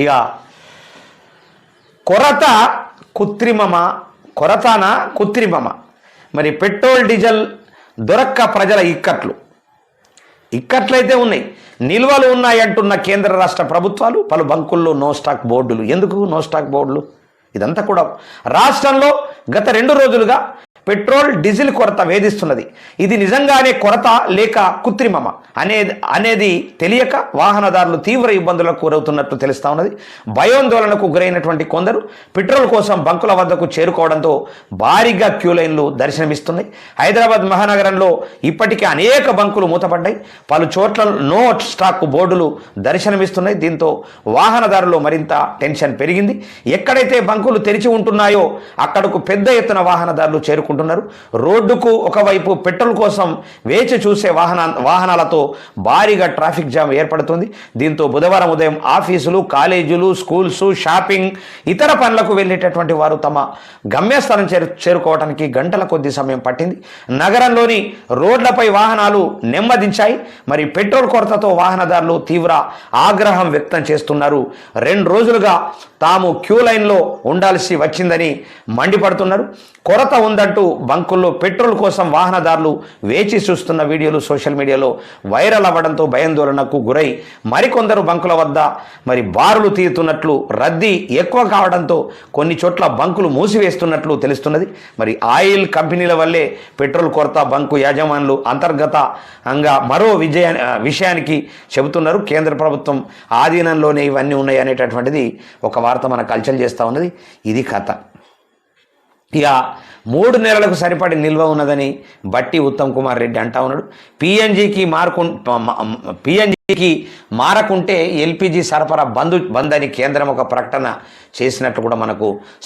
ఇక కొరత కృత్రిమమా, కొరతనా కృత్రిమమా? మరి పెట్రోల్ డీజిల్ దొరక్క ప్రజల ఇక్కట్లయితే ఉన్నాయి. నిల్వలు ఉన్నాయంటున్న కేంద్ర రాష్ట్ర ప్రభుత్వాలు పలు బంకుల్లో నో స్టాక్ బోర్డులు. ఎందుకు నో స్టాక్ బోర్డులు? ఇదంతా కూడా రాష్ట్రంలో గత 2 రోజులుగా పెట్రోల్ డీజిల్ కొరత వేధిస్తున్నది. ఇది నిజంగానే కొరత లేక కృత్రిమమా అనేది తెలియక వాహనదారులు తీవ్ర ఇబ్బందులకు గురవుతున్నట్లు తెలుస్తా ఉన్నది. భయోందోళనకు గురైనటువంటి కొందరు పెట్రోల్ కోసం బంకుల వద్దకు చేరుకోవడంతో భారీగా క్యూ లైన్లు దర్శనమిస్తున్నాయి. హైదరాబాద్ మహానగరంలో ఇప్పటికే అనేక బంకులు మూతపడ్డాయి. పలు చోట్ల నో స్టాక్ బోర్డులు దర్శనమిస్తున్నాయి. దీంతో వాహనదారులు మరింత టెన్షన్ పెరిగింది. ఎక్కడైతే బంకులు తెరిచి ఉంటున్నాయో అక్కడకు పెద్ద ఎత్తున వాహనదారులు చేరుకుంటున్నారు. రోడ్డుకు ఒకవైపు పెట్రోల్ కోసం వేచి చూసే వాహనాలతో భారీగా ట్రాఫిక్ జామ్ ఏర్పడుతుంది. దీంతో బుధవారం ఉదయం ఆఫీసులు, కాలేజీలు, స్కూల్స్, షాపింగ్, ఇతర పనులకు వెళ్ళేటటువంటి వారు తమ గమ్యస్థానం చేరుకోవడానికి గంటల కొద్ది సమయం పట్టింది. నగరంలోని రోడ్లపై వాహనాలు నెమ్మదించాయి. మరి పెట్రోల్ కొరతతో వాహనదారులు తీవ్ర ఆగ్రహం వ్యక్తం చేస్తున్నారు. 2 రోజులుగా తాము క్యూ లైన్లో ఉండాల్సి వచ్చిందని మండిపడుతున్నారు. కొరత ఉందంటూ బంకుల్లో పెట్రోల్ కోసం వాహనదారులు వేచి చూస్తున్న వీడియోలు సోషల్ మీడియాలో వైరల్ అవ్వడంతో భయాందోళనకు గురై మరికొందరు బంకుల వద్ద బారులు తీరుతున్నట్లు, రద్దీ ఎక్కువ కావడంతో కొన్ని చోట్ల బంకులు మూసివేస్తున్నట్లు తెలుస్తున్నది. ఆయిల్ కంపెనీల వల్లే పెట్రోల్ కొరత బంకు యాజమానులు అంతర్గతంగా మరో విషయానికి చెబుతున్నారు. కేంద్ర ప్రభుత్వం ఆధీనంలోనే ఇవన్నీ ఉన్నాయి అనేటటువంటిది ఒక వార్త మనకు కల్చల్ చేస్తూ ఉన్నది. ఇది కథ. ఇక 3 నెలలకు సరిపడి నిల్వ ఉన్నదని బట్టి ఉత్తమ్ కుమార్ రెడ్డి అంటా ఉన్నాడు. పిఎన్జికి మారకుంటే ఎల్పిజి సరఫరా బంద్ అని కేంద్రం ఒక ప్రకటన చేసినట్లు కూడా మనకు